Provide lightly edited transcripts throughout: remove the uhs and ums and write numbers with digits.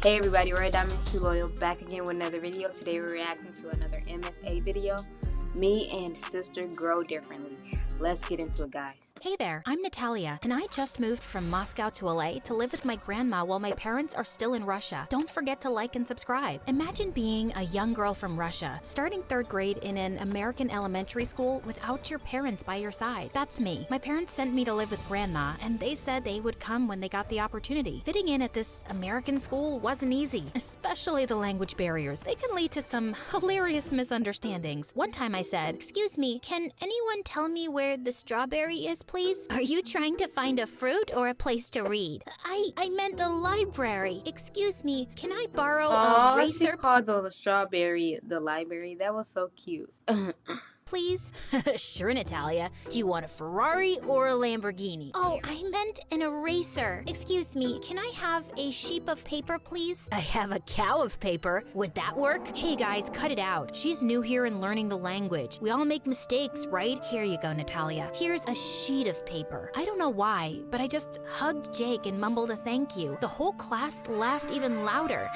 Hey everybody, Red Diamonds Too Loyal back again with another video. Today we're reacting to another MSA video. Me and sister grow differently. Let's get into it, guys. Hey there, I'm Natalia, and I just moved from Moscow to LA to live with my grandma while my parents are still in Russia. Don't forget to like and subscribe. Imagine being a young girl from Russia, starting 3rd grade in an American elementary school without your parents by your side. That's me. My parents sent me to live with grandma, and they said they would come when they got the opportunity. Fitting in at this American school wasn't easy, especially the language barriers. They can lead to some hilarious misunderstandings. One time I said, "Excuse me, can anyone tell me where the strawberry is, please? Are you trying to find a fruit or a place to read? I meant the library. Excuse me, can I borrow a She eraser? called the strawberry the library. That was so cute. Please?" Sure, Natalia. Do you want a Ferrari or a Lamborghini? Oh, I meant an eraser. Excuse me, can I have a sheet of paper, please? I have a cow of paper. Would that work? Hey guys, cut it out. She's new here and learning the language. We all make mistakes, right? Here you go, Natalia. Here's a sheet of paper. I don't know why, but I just hugged Jake and mumbled a thank you. The whole class laughed even louder.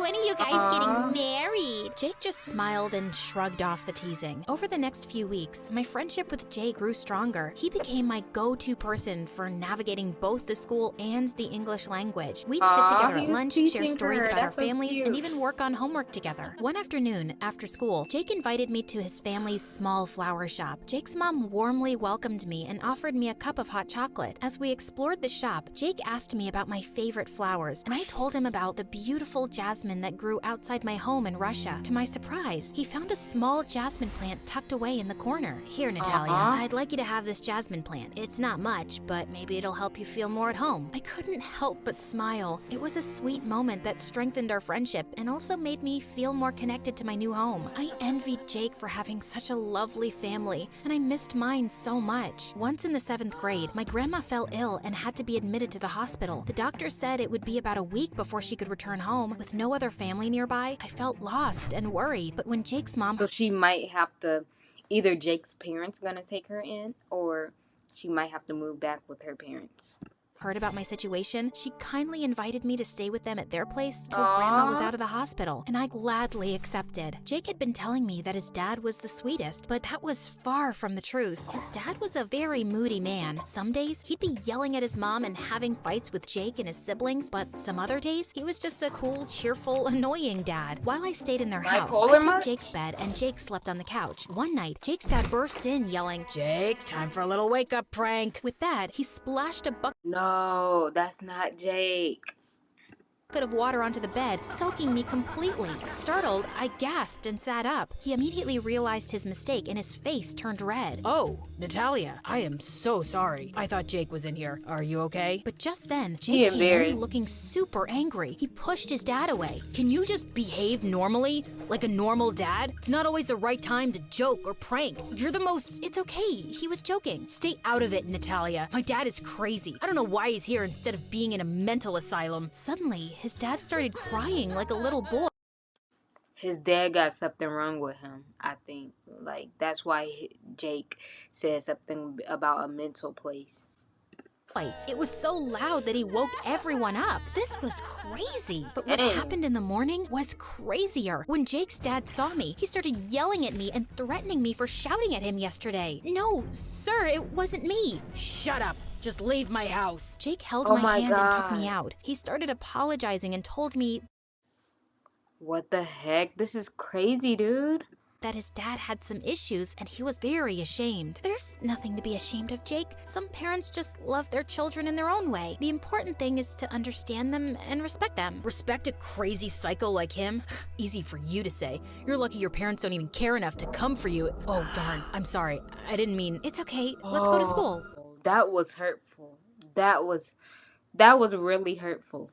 When are you guys getting married? Jake just smiled and shrugged off the teasing. Over the next few weeks, my friendship with Jay grew stronger. He became my go-to person for navigating both the school and the English language. We'd sit together at lunch, share stories about our families, and even work on homework together. One afternoon, after school, Jake invited me to his family's small flower shop. Jake's mom warmly welcomed me and offered me a cup of hot chocolate. As we explored the shop, Jake asked me about my favorite flowers, and I told him about the beautiful jasmine that grew outside my home in Russia. To my surprise, he found a small jasmine plant tucked away in the corner. Here, Natalia, I'd like you to have this jasmine plant. It's not much, but maybe it'll help you feel more at home. I couldn't help but smile. It was a sweet moment that strengthened our friendship and also made me feel more connected to my new home. I envied Jake for having such a lovely family, and I missed mine so much. Once in the 7th grade, my grandma fell ill and had to be admitted to the hospital. The doctor said it would be about a week before she could return home. With no other family nearby, I felt lost and worried. But when Jake's mom... So she might have to... Either Jake's parents gonna take her in, or she might have to move back with her parents. Heard about my situation, she kindly invited me to stay with them at their place till Grandma was out of the hospital, and I gladly accepted. Jake had been telling me that his dad was the sweetest, but that was far from the truth. His dad was a very moody man. Some days, he'd be yelling at his mom and having fights with Jake and his siblings, but some other days, he was just a cool, cheerful, annoying dad. While I stayed in their house, I took Jake's bed and Jake slept on the couch. One night, Jake's dad burst in yelling, "Jake, time for a little wake-up prank." With that, he splashed a bucket No, that's not Jake. of water onto the bed, soaking me completely. Startled, I gasped and sat up. He immediately realized his mistake and his face turned red. "Oh, Natalia, I am so sorry. I thought Jake was in here. Are you okay?" But just then, Jake came in looking super angry. He pushed his dad away. "Can you just behave normally? Like a normal dad? It's not always the right time to joke or prank. You're the most..." It's okay, he was joking. "Stay out of it, Natalia. My dad is crazy. I don't know why he's here instead of being in a mental asylum." Suddenly, his dad started crying like a little boy. His dad got something wrong with him, I think. Like, that's why Jake said something about a mental place. It was so loud that he woke everyone up. This was crazy. But what happened in the morning was crazier. When Jake's dad saw me, he started yelling at me and threatening me for shouting at him yesterday. "No, sir, it wasn't me." "Shut up. Just leave my house." Jake held my hand and took me out. He started apologizing and told me What the heck? This is crazy, dude. that his dad had some issues and he was very ashamed. There's nothing to be ashamed of, Jake. Some parents just love their children in their own way. The important thing is to understand them and respect them. "Respect a crazy psycho like him? Easy for you to say. You're lucky your parents don't even care enough to come for you." "Oh, darn. I'm sorry. I didn't mean..." It's okay. Let's go to school. That was hurtful. That was really hurtful.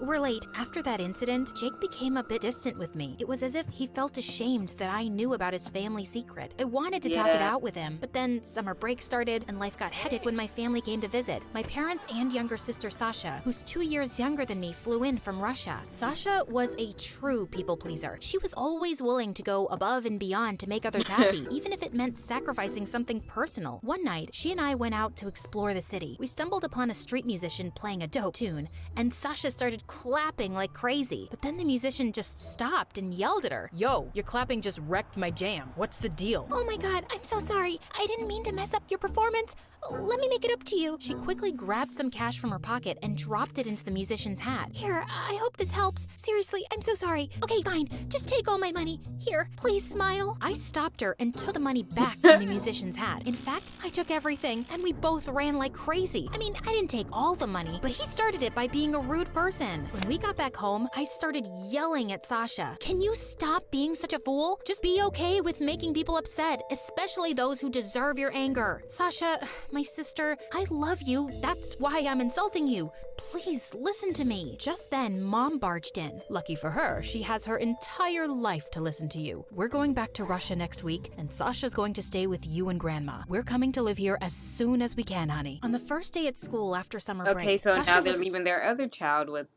We're late. After that incident, Jake became a bit distant with me. It was as if he felt ashamed that I knew about his family secret. I wanted to talk it out with him, but then summer break started and life got hectic when my family came to visit. My parents and younger sister Sasha, who's 2 years younger than me, flew in from Russia. Sasha was a true people pleaser. She was always willing to go above and beyond to make others happy, even if it meant sacrificing something personal. One night, she and I went out to explore the city. We stumbled upon a street musician playing a dope tune, and Sasha started clapping like crazy. But then the musician just stopped and yelled at her. Yo, your clapping just wrecked my jam. What's the deal? Oh my god, I'm so sorry. I didn't mean to mess up your performance. Let me make it up to you. She quickly grabbed some cash from her pocket and dropped it into the musician's hat. Here, I hope this helps. Seriously, I'm so sorry. Okay, fine. Just take all my money. Here, please smile. I stopped her and took the money back from the musician's hat. In fact, I took everything, and we both ran like crazy. I mean, I didn't take all the money, but he started it by being a rude person. When we got back home, I started yelling at Sasha. Can you stop being such a fool? Just be okay with making people upset, especially those who deserve your anger. Sasha, my sister, I love you. That's why I'm insulting you. Please listen to me. Just then, Mom barged in. Lucky for her, she has her entire life to listen to you. We're going back to Russia next week, and Sasha's going to stay with you and Grandma. We're coming to live here as soon as we can, honey. On the first day at school after summer break, Okay, so Sasha now they're was leaving their other child with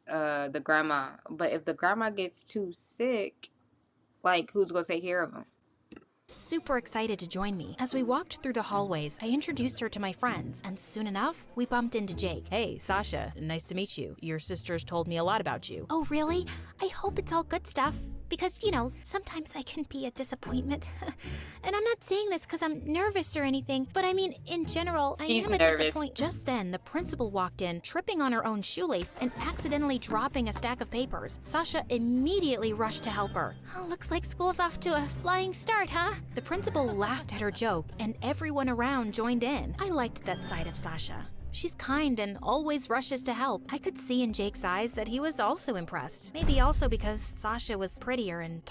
the grandma. But if the grandma gets too sick, like, who's gonna take care of him? super excited to join me. As we walked through the hallways, I introduced her to my friends, and soon enough, we bumped into Jake. Hey, Sasha, nice to meet you. Your sisters told me a lot about you. Oh, really? I hope it's all good stuff. Because, you know, sometimes I can be a disappointment. And I'm not saying this because I'm nervous or anything, but I mean, in general, I am a disappointment. Just then, the principal walked in, tripping on her own shoelace and accidentally dropping a stack of papers. Sasha immediately rushed to help her. Oh, looks like school's off to a flying start, huh? The principal laughed at her joke, and everyone around joined in. I liked that side of Sasha. She's kind and always rushes to help. I could see in Jake's eyes that he was also impressed. Maybe also because Sasha was prettier and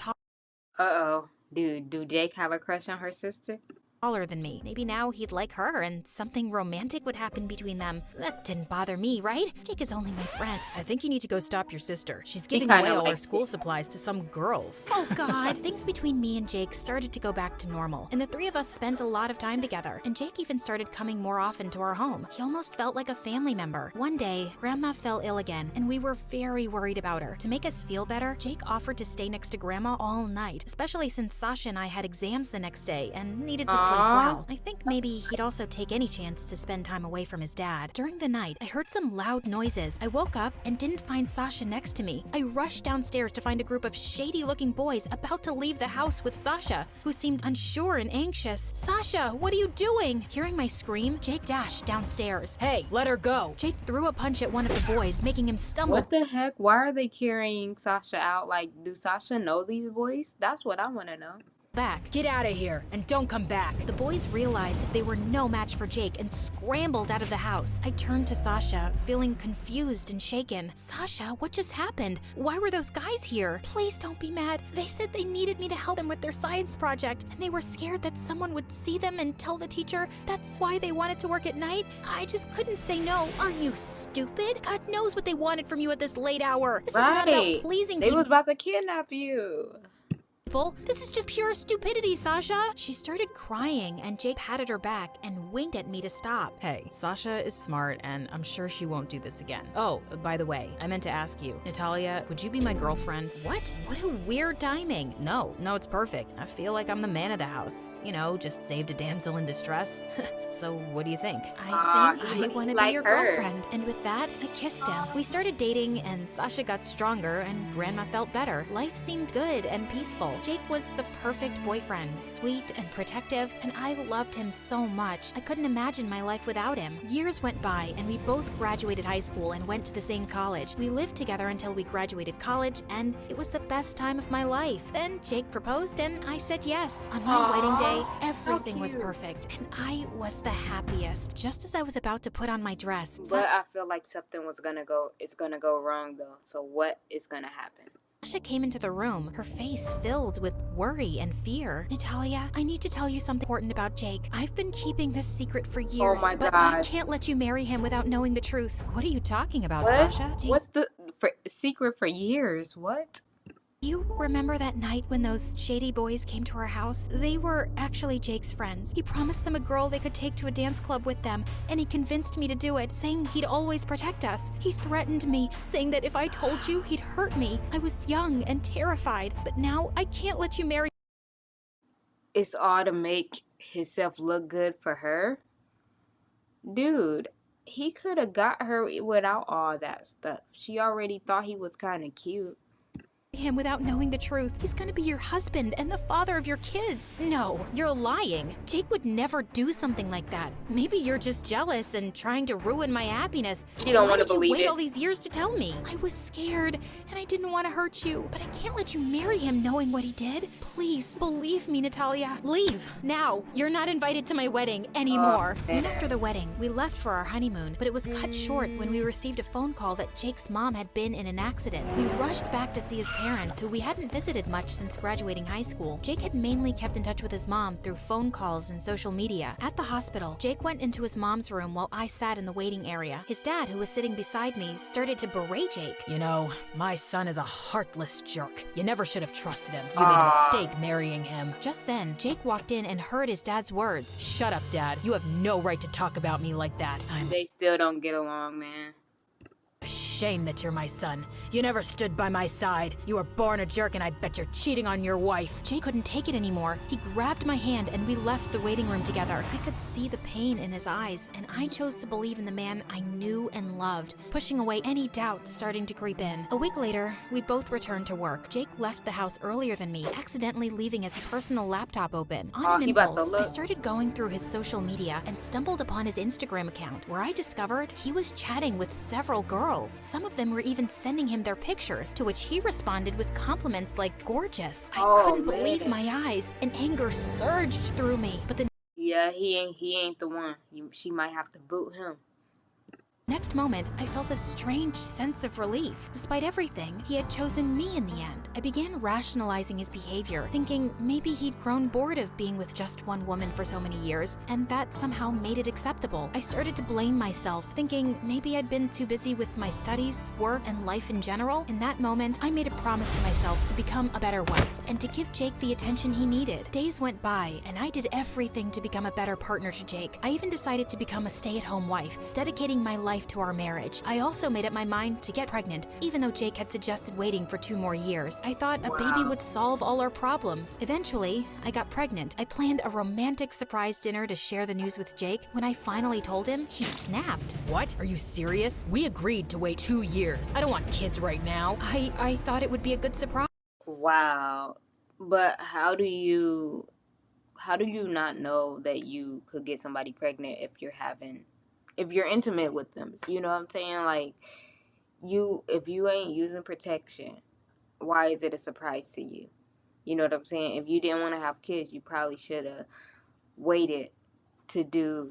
Uh-oh. Do Jake have a crush on her sister? taller than me. Maybe now he'd like her and something romantic would happen between them. That didn't bother me, right? Jake is only my friend. I think you need to go stop your sister. She's giving kinda away all her likes school supplies to some girls. Oh God. Things between me and Jake started to go back to normal, and the three of us spent a lot of time together, and Jake even started coming more often to our home. He almost felt like a family member. One day, Grandma fell ill again, and we were very worried about her. To make us feel better, Jake offered to stay next to Grandma all night, especially since Sasha and I had exams the next day and needed to sleep well. I think maybe he'd also take any chance to spend time away from his dad. During the night, I heard some loud noises. I woke up and didn't find Sasha next to me. I rushed downstairs to find a group of shady-looking boys about to leave the house with Sasha, who seemed unsure and anxious. Sasha, what are you doing? Hearing my scream, Jake dashed downstairs. Hey, let her go. Jake threw a punch at one of the boys, making him stumble. What the heck? Why are they carrying Sasha out? Like, do Sasha know these boys? That's what I want to know. Back. Get out of here and don't come back. The boys realized they were no match for Jake and scrambled out of the house. I turned to Sasha, feeling confused and shaken. Sasha, what just happened? Why were those guys here? Please don't be mad. They said they needed me to help them with their science project, and they were scared that someone would see them and tell the teacher. That's why they wanted to work at night. I just couldn't say no. Are you stupid? God knows what they wanted from you at this late hour. This is not about pleasing They people. was about to kidnap you. This is just pure stupidity, Sasha. She started crying, and Jake patted her back and winked at me to stop. Hey, Sasha is smart, and I'm sure she won't do this again. Oh, by the way, I meant to ask you, Natalia, would you be my girlfriend? What? What a weird timing. No, it's perfect. I feel like I'm the man of the house. You know, just saved a damsel in distress. So what do you think? I think I want to be like your her. girlfriend. And with that, I kissed him. We started dating, and Sasha got stronger, and Grandma felt better. Life seemed good and peaceful. Jake was the perfect boyfriend, sweet and protective, and I loved him so much. I couldn't imagine my life without him. Years went by, and we both graduated high school and went to the same college. We lived together until we graduated college, and it was the best time of my life. Then Jake proposed, and I said yes. On my wedding day, everything was perfect, and I was the happiest. Just as I was about to put on my dress, But I feel like something was gonna go. It's gonna go wrong though. So what is gonna happen? Sasha came into the room, her face filled with worry and fear. Natalia, I need to tell you something important about Jake. I've been keeping this secret for years, my but I God. can't let you marry him without knowing the truth. What are you talking about, What? Sasha? What's the secret for years? What? You remember that night when those shady boys came to our house? They were actually Jake's friends. He promised them a girl they could take to a dance club with them, and he convinced me to do it, saying he'd always protect us. He threatened me, saying that if I told you, he'd hurt me. I was young and terrified, but now I can't let you marry. It's all to make himself look good for her? Dude, he could have got her without all that stuff. She already thought he was kind of cute. Him without knowing the truth. He's gonna be your husband and the father of your kids. No, you're lying. Jake would never do something like that. Maybe you're just jealous and trying to ruin my happiness. She don't want to Why did believe you wait it. all these years to tell me? I was scared and I didn't want to hurt you, but I can't let you marry him knowing what he did. Please, believe me, Natalia. Leave, now. You're not invited to my wedding anymore. Soon after the wedding, we left for our honeymoon, but it was cut short when we received a phone call that Jake's mom had been in an accident. We rushed back to see his parents, who we hadn't visited much since graduating high school. Jake had mainly kept in touch with his mom through phone calls and social media. At the hospital, Jake went into his mom's room while I sat in the waiting area. His dad, who was sitting beside me, started to berate Jake. You know, my son is a heartless jerk. You never should have trusted him. You made a mistake marrying him. Just then, Jake walked in and heard his dad's words. Shut up, Dad. You have no right to talk about me like that. I'm They still don't get along, man. ashamed that you're my son. You never stood by my side. You were born a jerk, and I bet you're cheating on your wife. Jake couldn't take it anymore. He grabbed my hand and we left the waiting room together. I could see the pain in his eyes, and I chose to believe in the man I knew and loved, pushing away any doubts starting to creep in. A week later, we both returned to work. Jake left the house earlier than me, accidentally leaving his personal laptop open. On an he about to impulse, I look. started going through his social media and stumbled upon his Instagram account, where I discovered he was chatting with several girls. Some of them were even sending him their pictures, to which he responded with compliments like gorgeous. I couldn't believe my eyes, and anger surged through me. But the Yeah, he ain't the one. She might have to boot him. next moment, I felt a strange sense of relief. Despite everything, he had chosen me in the end. I began rationalizing his behavior, thinking maybe he'd grown bored of being with just one woman for so many years, and that somehow made it acceptable. I started to blame myself, thinking maybe I'd been too busy with my studies, work, and life in general. In that moment, I made a promise to myself to become a better wife and to give Jake the attention he needed. Days went by, and I did everything to become a better partner to Jake. I even decided to become a stay-at-home wife, dedicating my life to our marriage. I also made up my mind to get pregnant, even though Jake had suggested waiting for 2 more years. I thought a baby would solve all our problems. Eventually, I got pregnant. I planned a romantic surprise dinner to share the news with Jake. When I finally told him, he snapped. What? Are you serious? We agreed to wait 2 years. I don't want kids right now. I thought it would be a good surprise. Wow. But how do you not know that you could get somebody pregnant if you're intimate with them? You know what I'm saying? Like, if you ain't using protection, why is it a surprise to you? You know what I'm saying? If you didn't want to have kids, you probably should have waited to do,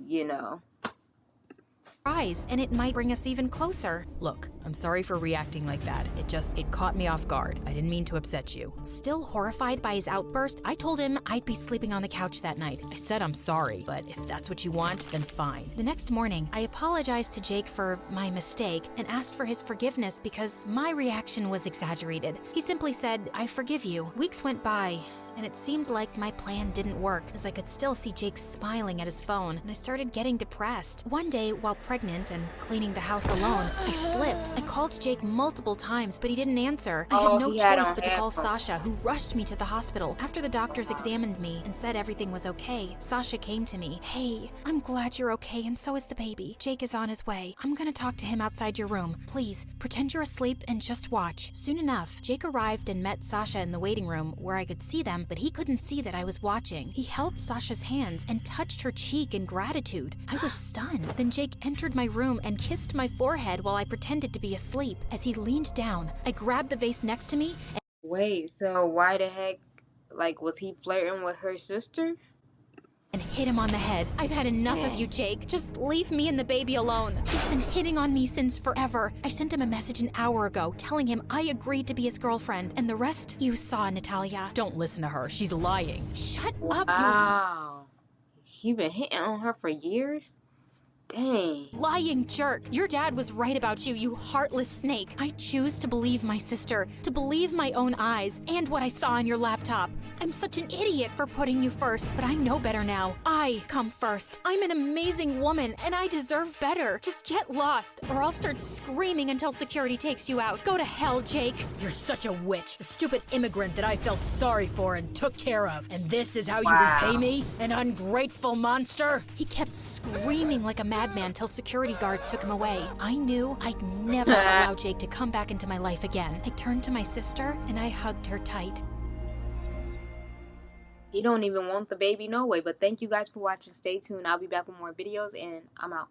And it might bring us even closer. Look, I'm sorry for reacting like that. It caught me off guard. I didn't mean to upset you. Still horrified by his outburst, I told him I'd be sleeping on the couch that night. I said I'm sorry, but if that's what you want, then fine. The next morning, I apologized to Jake for my mistake and asked for his forgiveness because my reaction was exaggerated. He simply said, "I forgive you." Weeks went by, and it seemed like my plan didn't work, as I could still see Jake smiling at his phone, and I started getting depressed. One day, while pregnant and cleaning the house alone, I slipped. I called Jake multiple times, but he didn't answer. I had no he had choice on but to call headphones. Sasha, who rushed me to the hospital. After the doctors examined me and said everything was okay, Sasha came to me. "Hey, I'm glad you're okay, and so is the baby. Jake is on his way. I'm gonna talk to him outside your room. Please, pretend you're asleep and just watch." Soon enough, Jake arrived and met Sasha in the waiting room, where I could see them, but he couldn't see that I was watching. He held Sasha's hands and touched her cheek in gratitude. I was stunned. Then Jake entered my room and kissed my forehead while I pretended to be asleep. As he leaned down, I grabbed the vase next to me Wait, so why the heck, was he flirting with her sister? and hit him on the head. "I've had enough of you, Jake. Just leave me and the baby alone. He's been hitting on me since forever." I sent him a message an hour ago telling him I agreed to be his girlfriend, and the rest you saw, Natalia. Don't listen to her. She's lying. Shut up, you Wow. He been hitting on her for years? Dang. lying jerk. Your dad was right about you, you heartless snake. I choose to believe my sister, to believe my own eyes, and what I saw on your laptop. I'm such an idiot for putting you first, but I know better now. I come first. I'm an amazing woman, and I deserve better. Just get lost, or I'll start screaming until security takes you out. Go to hell, Jake. You're such a witch, a stupid immigrant that I felt sorry for and took care of. And this is how you Wow. repay me? An ungrateful monster? He kept screaming like a madman till security guards took him away. I knew I'd never allow Jake to come back into my life again. I turned to my sister and I hugged her tight. He don't even want the baby no way. But thank you guys for watching. Stay tuned. I'll be back with more videos, and I'm out.